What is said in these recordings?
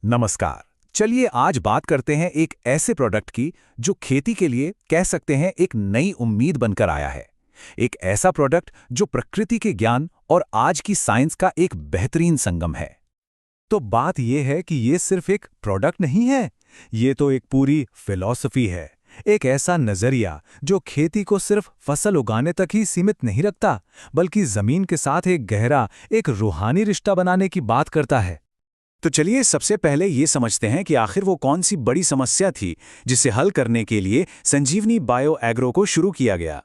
नमस्कार। चलिए आज बात करते हैं एक ऐसे प्रोडक्ट की जो खेती के लिए कह सकते हैं एक नई उम्मीद बनकर आया है। एक ऐसा प्रोडक्ट जो प्रकृति के ज्ञान और आज की साइंस का एक बेहतरीन संगम है। तो बात यह है कि ये सिर्फ एक प्रोडक्ट नहीं है, ये तो एक पूरी फिलॉसफी है। एक ऐसा नजरिया जो खेती को सिर्फ फसल उगाने तक ही सीमित नहीं रखता, बल्कि जमीन के साथ एक गहरा, एक रूहानी रिश्ता बनाने की बात करता है। तो चलिए सबसे पहले ये समझते हैं कि आखिर वो कौन सी बड़ी समस्या थी जिसे हल करने के लिए संजीवनी बायो एग्रो को शुरू किया गया।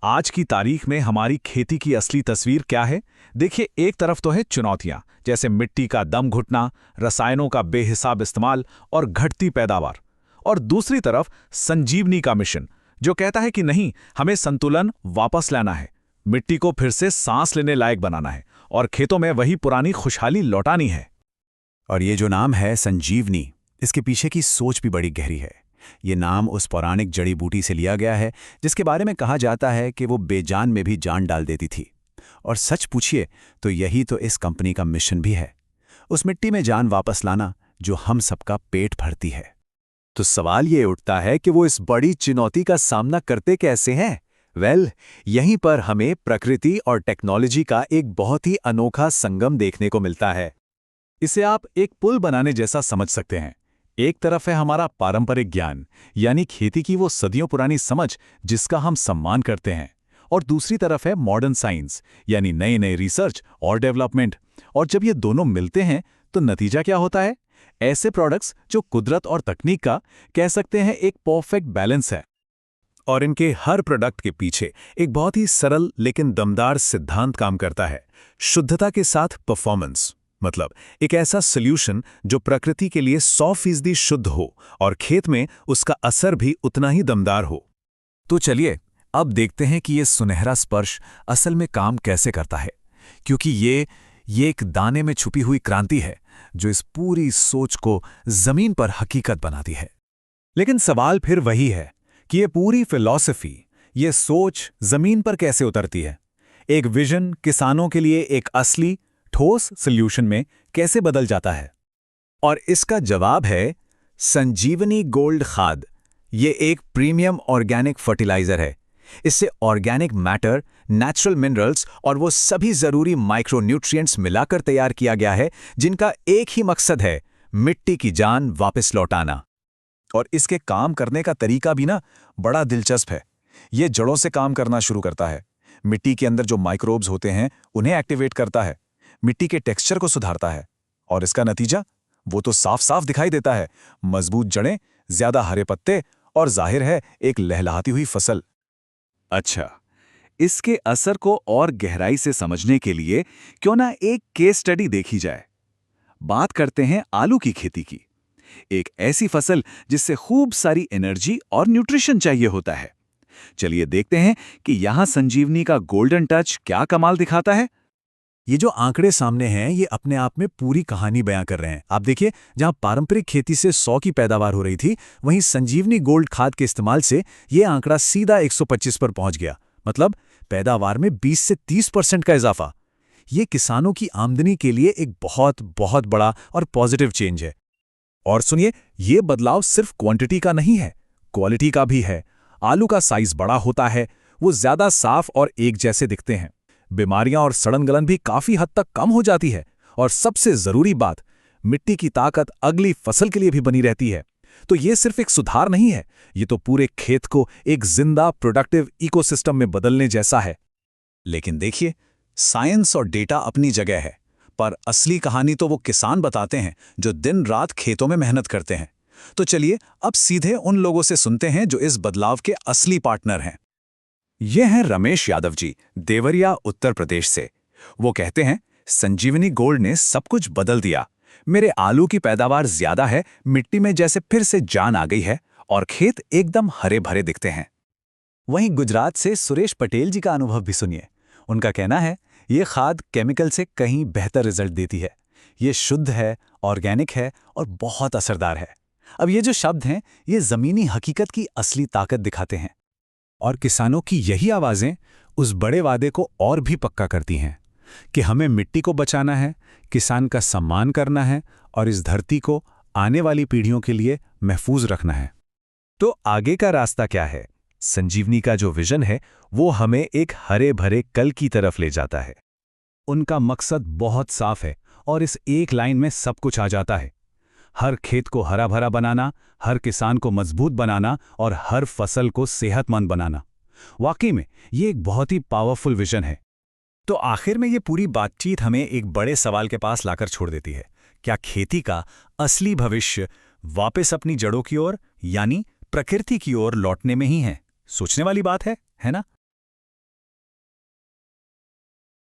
आज की तारीख में हमारी खेती की असली तस्वीर क्या है? देखिए, एक तरफ तो है चुनौतियां, जैसे मिट्टी का दम घुटना, रसायनों का बेहिसाब इस्तेमाल और घटती पैदावार, और दूसरी तरफ संजीवनी का मिशन जो कहता है कि नहीं, हमें संतुलन वापस लाना है, मिट्टी को फिर से सांस लेने लायक बनाना है और खेतों में वही पुरानी खुशहाली लौटानी है। और ये जो नाम है संजीवनी, इसके पीछे की सोच भी बड़ी गहरी है। ये नाम उस पौराणिक जड़ी बूटी से लिया गया है जिसके बारे में कहा जाता है कि वो बेजान में भी जान डाल देती थी। और सच पूछिए तो यही तो इस कंपनी का मिशन भी है, उस मिट्टी में जान वापस लाना जो हम सबका पेट भरती है। तो सवाल ये उठता है कि वो इस बड़ी चुनौती का सामना करते कैसे हैं? यहीं पर हमें प्रकृति और टेक्नोलॉजी का एक बहुत ही अनोखा संगम देखने को मिलता है। इसे आप एक पुल बनाने जैसा समझ सकते हैं। एक तरफ है हमारा पारंपरिक ज्ञान, यानी खेती की वो सदियों पुरानी समझ जिसका हम सम्मान करते हैं, और दूसरी तरफ है मॉडर्न साइंस, यानी नए नए रिसर्च और डेवलपमेंट। और जब ये दोनों मिलते हैं तो नतीजा क्या होता है? ऐसे प्रोडक्ट्स जो कुदरत और तकनीक का कह सकते हैं एक परफेक्ट बैलेंस है। और इनके हर प्रोडक्ट के पीछे एक बहुत ही सरल लेकिन दमदार सिद्धांत काम करता है, शुद्धता के साथ परफॉर्मेंस। मतलब एक ऐसा सॉल्यूशन जो प्रकृति के लिए 100% शुद्ध हो और खेत में उसका असर भी उतना ही दमदार हो। तो चलिए अब देखते हैं कि ये सुनहरा स्पर्श असल में काम कैसे करता है, क्योंकि ये एक दाने में छुपी हुई क्रांति है जो इस पूरी सोच को जमीन पर हकीकत बनाती है। लेकिन सवाल फिर वही है कि ये पूरी फिलॉसफी, ये सोच जमीन पर कैसे उतरती है? एक विजन किसानों के लिए एक असली ठोस सॉल्यूशन में कैसे बदल जाता है? और इसका जवाब है संजीवनी गोल्ड खाद। ये एक प्रीमियम ऑर्गेनिक फर्टिलाइजर है। इससे ऑर्गेनिक मैटर, नेचुरल मिनरल्स और वो सभी जरूरी माइक्रोन्यूट्रिएंट्स मिलाकर तैयार किया गया है जिनका एक ही मकसद है, मिट्टी की जान वापस लौटाना। और इसके काम करने का तरीका भी बड़ा दिलचस्प है। ये जड़ों से काम करना शुरू करता है, मिट्टी के अंदर जो माइक्रोब्स होते हैं उन्हें एक्टिवेट करता है, मिट्टी के टेक्सचर को सुधारता है, और इसका नतीजा वो तो साफ साफ दिखाई देता है, मजबूत जड़ें, ज्यादा हरे पत्ते और जाहिर है एक लहलहाती हुई फसल। अच्छा, इसके असर को और गहराई से समझने के लिए क्यों ना एक केस स्टडी देखी जाए। बात करते हैं आलू की खेती की, एक ऐसी फसल जिससे खूब सारी एनर्जी और न्यूट्रिशन चाहिए होता है। चलिए देखते हैं कि यहां संजीवनी का गोल्डन टच क्या कमाल दिखाता है। ये जो आंकड़े सामने हैं ये अपने आप में पूरी कहानी बयां कर रहे हैं। आप देखिए, जहां पारंपरिक खेती से 100 की पैदावार हो रही थी, वहीं संजीवनी गोल्ड खाद के इस्तेमाल से ये आंकड़ा सीधा 125 पर पहुंच गया। मतलब पैदावार में 20 से 30% का इजाफा। ये किसानों की आमदनी के लिए एक बहुत बहुत बड़ा और पॉजिटिव चेंज है। और सुनिए, ये बदलाव सिर्फ क्वांटिटी का नहीं है, क्वालिटी का भी है। आलू का साइज बड़ा होता है, वो ज्यादा साफ और एक जैसे दिखते हैं, बीमारियां और सड़न गलन भी काफी हद तक कम हो जाती है, और सबसे जरूरी बात, मिट्टी की ताकत अगली फसल के लिए भी बनी रहती है। तो ये सिर्फ एक सुधार नहीं है, ये तो पूरे खेत को एक जिंदा प्रोडक्टिव इकोसिस्टम में बदलने जैसा है। लेकिन देखिए, साइंस और डेटा अपनी जगह है, पर असली कहानी तो वो किसान बताते हैं जो दिन रात खेतों में मेहनत करते हैं। तो चलिए अब सीधे उन लोगों से सुनते हैं जो इस बदलाव के असली पार्टनर हैं। ये हैं रमेश यादव जी, देवरिया उत्तर प्रदेश से। वो कहते हैं, संजीवनी गोल्ड ने सब कुछ बदल दिया। मेरे आलू की पैदावार ज्यादा है, मिट्टी में जैसे फिर से जान आ गई है और खेत एकदम हरे भरे दिखते हैं। वहीं गुजरात से सुरेश पटेल जी का अनुभव भी सुनिए। उनका कहना है, ये खाद केमिकल से कहीं बेहतर रिजल्ट देती है। ये शुद्ध है, ऑर्गेनिक है और बहुत असरदार है। अब ये जो शब्द हैं, ये जमीनी हकीकत की असली ताकत दिखाते हैं। और किसानों की यही आवाजें उस बड़े वादे को और भी पक्का करती हैं। कि हमें मिट्टी को बचाना है, किसान का सम्मान करना है और इस धरती को आने वाली पीढ़ियों के लिए महफूज रखना है। तो आगे का रास्ता क्या है? संजीवनी का जो विजन है वो हमें एक हरे भरे कल की तरफ ले जाता है। उनका मकसद बहुत साफ है और इस एक लाइन में सब कुछ आ जाता है। हर खेत को हरा भरा बनाना, हर किसान को मजबूत बनाना और हर फसल को सेहतमंद बनाना। वाकई में ये एक बहुत ही पावरफुल विजन है। तो आखिर में ये पूरी बातचीत हमें एक बड़े सवाल के पास लाकर छोड़ देती है। क्या खेती का असली भविष्य वापस अपनी जड़ों की ओर यानी प्रकृति की ओर लौटने में ही है? सोचने वाली बात है ना?